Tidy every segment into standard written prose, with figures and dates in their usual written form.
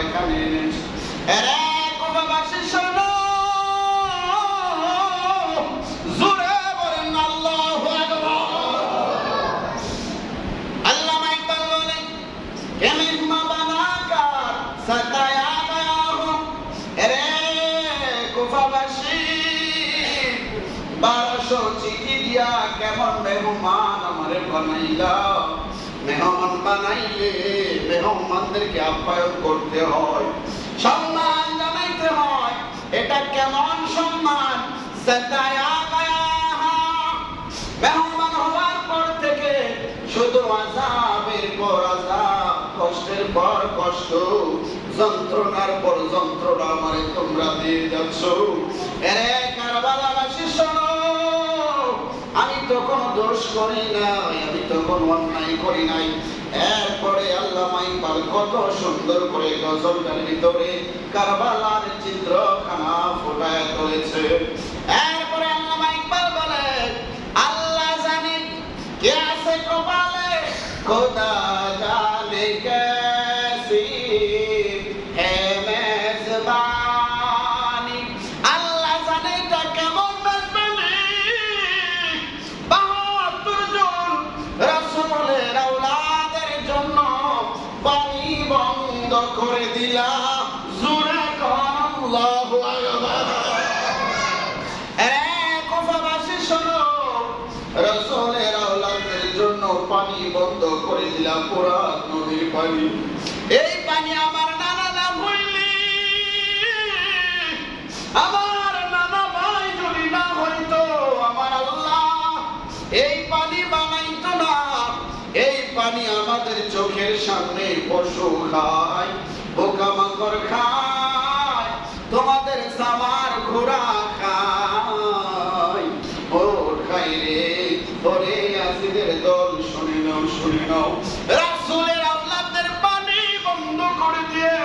এখানে এনেছি। এরে কুফাবাসী শোনো, জোরে বলেন আল্লাহু আকবার। আল্লামা ইকবাল বলেন, কে মিম্মা বানাকা সাতায়া গায়াহু। এরে কুফাবাসী, 1200 চিঠি দিয়া কেমন মেহমান আমারে বানাইলা। মেহমান বানাইলে মেহমানদেরকে আপ্যায়ন করতে হয়, সম্মান জানাইতে হয়। এটা কেমন সম্মান? সাতায়া গায়াহা, মেহমান হওয়ার পর থেকে শুধু আযাবের পর আযাব, কষ্টের পর কষ্ট, যন্ত্রণার পর যন্ত্রণা আমারে তোমরা দিয়ে যাচ্ছ। এরে কারবালাবাসী শোনো, আমি তো কোনো দোষ করি নাই, আমি তো কোনো অন্যায় করি নাই। এরপরে আল্লামা ইকবাল কত সুন্দর করে গজলটার ভিতরে কারবালার চিত্রখানা ফুটায় তুলেছে। এরপরে আল্লামা ইকবাল বলে, আল্লাহ জানে কে আছে কপালে, খোদা জানে कैसी है मेजबानी। আল্লাহ জানে এটা কেমন মেজবানি। 72 জন রাসূলের আওলাদের জন্য পানি বন্ধ করে দিলাম। জোরে কোন আল্লাহু আকবার। আরে কুফাবাসী শোনো, রাসূলের আওলাদের জন্য পানি বন্ধ করে দিলাম, পুরান নদীর পানি। এই পানি আমার নানা না হইলি, আমার নানা ভাই যদি না হইতো, আমার আল্লাহ এই পানি বানাইতো না। এই পানি আমাদের চোখের সামনে পশু খায়, পোকামাকড় খায়, তোমাদের সামার ঘোড়া খায়। ও খাই রে, ওরে আসিদের দল, শুনে নাও শুনে নাও, রাসূলের আওলাদের পানি বন্ধ করে দিয়ে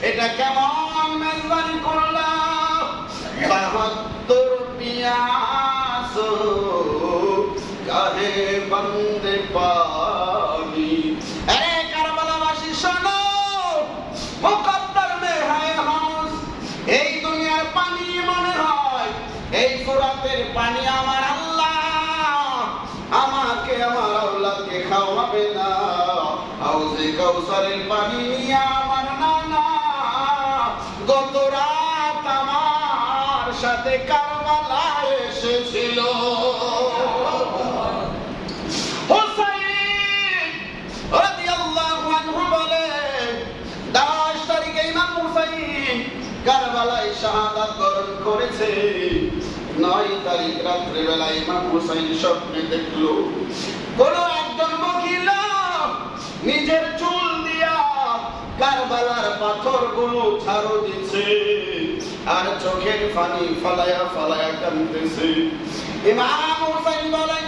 এটা কেমন মেজবানি করলাম। 72 পিয়াসো কাহে বন্দে পানি। আরে কারবালাবাসী শোনো, মুকদ্দর মে হায় হাউস, এই দুনিয়ার পানি মনে হয় এই ফুরাতের পানি আমার আল্লাহ আমাকে আমার আওলাদকে খাওয়াবে না। হাউজে কাউসারের পানি নিয়ে আমার নানা গত রাত আমার সাথে কারবালায় এসেছিল। হুসাইন রাদিয়াল্লাহু আনহু বলে, 10 তারিখে ইমাম হুসাইন কারবালায় শাহাদাত বরণ করেছে। 9 তারিখ রাত্রে বেলা ইমাম হুসাইন স্বপ্নে দেখলো কোন একজন মহিলা নিজের চুল দিয়া কারবালার পাথরগুলো ঝাড়ু দিচ্ছে আর চোখের পানি ফালায়া ফালায়া কাঁদতেছে। ইমাম হুসাইন বলেন,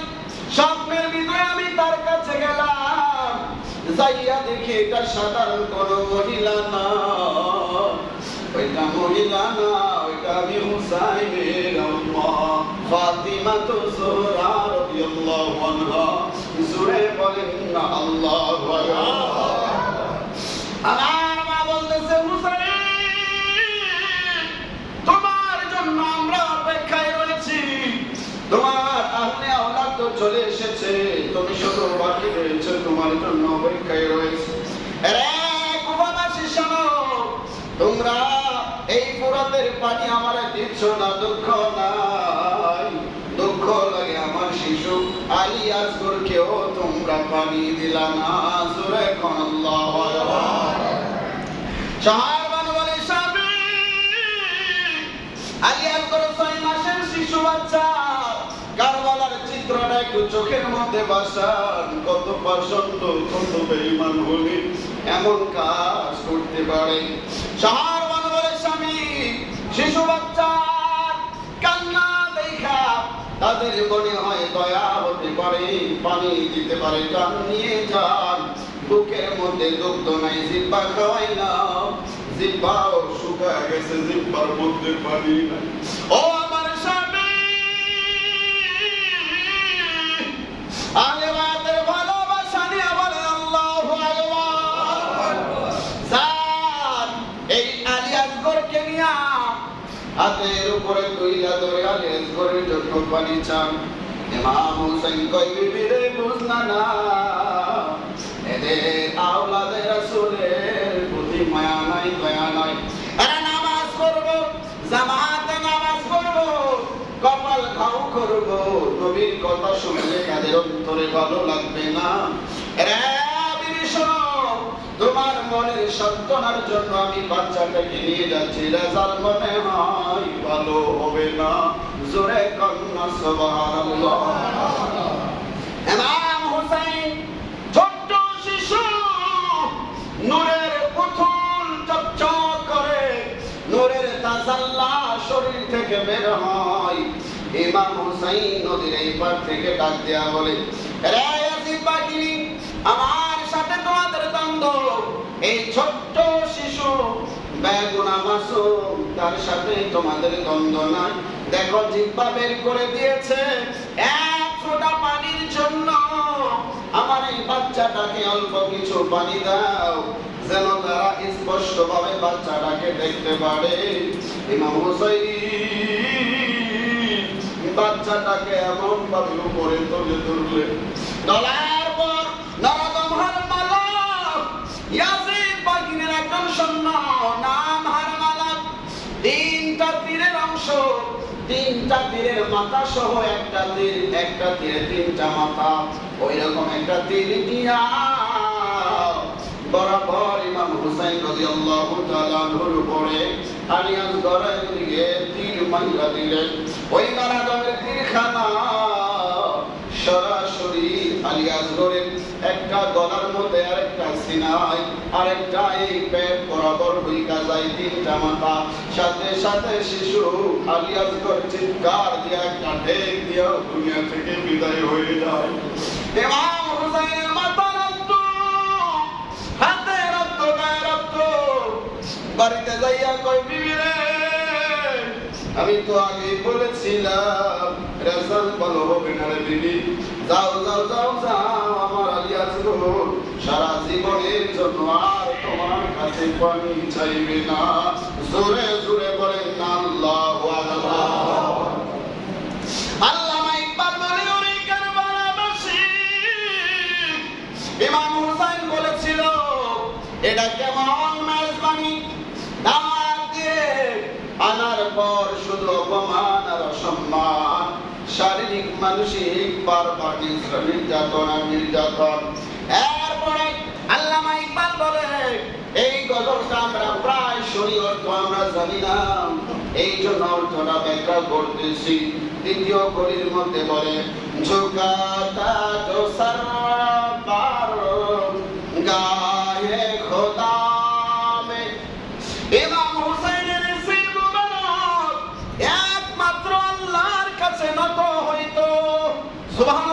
স্বপ্নের ভিতরে আমি তার কাছে গেলাম, যাইয়া দেখি এটা সাধারণ কোন মহিলা না, ওইটা মহিলা না, ওইটা আমি হুসাইনের আম্মা ফাতিমা যোহরা রাদিয়াল্লাহু আনহা। জোরে বলেন না আল্লাহু আকবার। আমার মা বলতেছে, হুসাইন তোমার জন্য আমরা অপেক্ষায় রয়েছি, তোমার আহলে আওলাদ তো চলে এসেছে, তুমি শুধু বাকি রয়েছে, তোমার জন্য অপেক্ষায় রয়েছে। আরে কুফাবাসী শোনো, তোমরা এই ফুরাতের পানি আমারে দিচ্ছ না, দুঃখ নাই, দুঃখ লাগে আমার শিশু আলী আসগরকেও তোমরা পানি দিলা না। জোরে কোন আল্লাহু আকবার। শাহরবান বলে, স্বামী আলী আসগর 6 মাসের শিশু বাচ্চা। কারবালার চিত্রটা একটু চোখের মধ্যে বাসান, কত পাষণ্ড কত বেঈমান হলে এমন কাজ করতে পারে। শাহরবান বলে, স্বামী শিশু বাচ্চার কান্না দেখা তাদের মনে হয় দয়া হতে পারে, পানি দিতে পারে, টান নিয়ে যান। বুকের মধ্যে দুগ্ধ নাই, জিহ্বা খাওয়াই না, জিহ্বাও শুকায় গেছে, জিহ্বার মধ্যে পানি নাই। ও আমার স্বামী, আলেমাদের ভালোবাসা নিয়ে বলেন আল্লাহু আকবার। ধরে আলী আসগরের জন্য পানি চান। ইমাম হুসাইন কয় বিবি রে বুঝনা না, এদের আওলাদে রাসূলের প্রতি মায়া নাই দয়া নাই। এরা নামাজ পড়বো, জামাতে নামাজ পড়বো, কপাল ঘাও করবো, নবীর কথা শুনলে তাদের অন্তরে ভালো লাগবে না। এরা বিবি শোনো, তোমার মনের সান্ত্বনার জন্য আমি বাচ্চাটাকে নিয়ে যাচ্ছি, রেজাল্ট মনে হয় ভালো হবে না। জোরে কন্যা সুবহানাল্লাহ। ইমাম হুসাইন ছোট্ট শিশু, নূরের পুতুল চকচক করে, নূরের তাজাল্লা শরীর থেকে বের হয়। ইমাম হুসাইন নদীর এই পার থেকে ডাক দেয়া বলে, রে ইয়াজিদ বাকিনী, আমার সাথে তোমাদের দ্বন্দ্ব। এই ছোট্ট শিশু বেগুনা মাসুম, তার সাথে তোমাদের দ্বন্দ্ব নাই। দেখো জিহ্বা বের করে দিয়েছে, এক ফোঁটা পানির জন্য আমার এই বাচ্চাটাকে অল্প কিছু পানি দাও, যেন তারা স্পষ্ট ভাবে বাচ্চাটাকে দেখতে পারে। ইমাম হুসাইন বাচ্চাটাকে এমন ভাবে উপরে তুলে ধরলে, ডলার পর নরদম হারমালা, ইয়াজিদ বাগিনের একজন সৈন্য, নাম হারমালা। তিনটা তীরের অংশ, তিনটা তীরের মাথা সহ একটা তীরে তিনটা মাথা, ওই রকম একটা তীর দিয়া বরাবর ইমাম হুসাইন রাদিয়াল্লাহু তাআলা আনহুর উপরে আলী আসগরের দিকে তীর মাইরা দিলেন। ওই নরদমের তীরখানা সরাসরি আলী আসগরের একটা গলার মধ্যে, আরেকটা সিনায়, আরেকটা এই পেট বরাবর ঢুইকা যায় তিনটা মাথা। সাথে সাথে শিশু আলী আসগর চিৎকার দিয়া একটা ঢেক দিয়া দুনিয়া থেকে বিদায় হয়ে যায়। ইমাম হুসাইনের মাথা রক্ত, হাতে রক্ত, গায়ে রক্ত। বাড়িতে যাইয়া কই বিবি রে, আমি তো আগেই বলেছিলাম রেজাল্ট ভালো হবে না রে বিবি। যাও যাও যাও যাও, আমার আলী আসগর সারা জীবনের জন্য আর তোমার কাছে পানি চাইবে না। জোরে জোরে বলেন না আল্লাহু আকবার। আল্লামা ইকবাল বলে, ওরে কারবালাবাসী, ইমাম হুসাইন বলেছিল এটা কেমন মেজবানি, দাওয়াত দিয়ে আনার পর শুধু অপমান আর অসম্মান, শারীরিক মানসিক বারবার নির্যাতন আর নির্যাতন। এরপরে আল্লামা ইকবাল বলে, এই গজলটা আমরা প্রায় শুনি, অর্থ আমরা জানি না, এই জন্য অর্থটা ব্যাখ্যা করতেছি। দ্বিতীয় কলির মধ্যে বলে, ঝুকাতা তো সরবার গায়ে খোদা মে। ইমাম হুসাইনের সির মুবারক একমাত্র আল্লাহর কাছে নত হইতো। সুবহানাল্লাহ।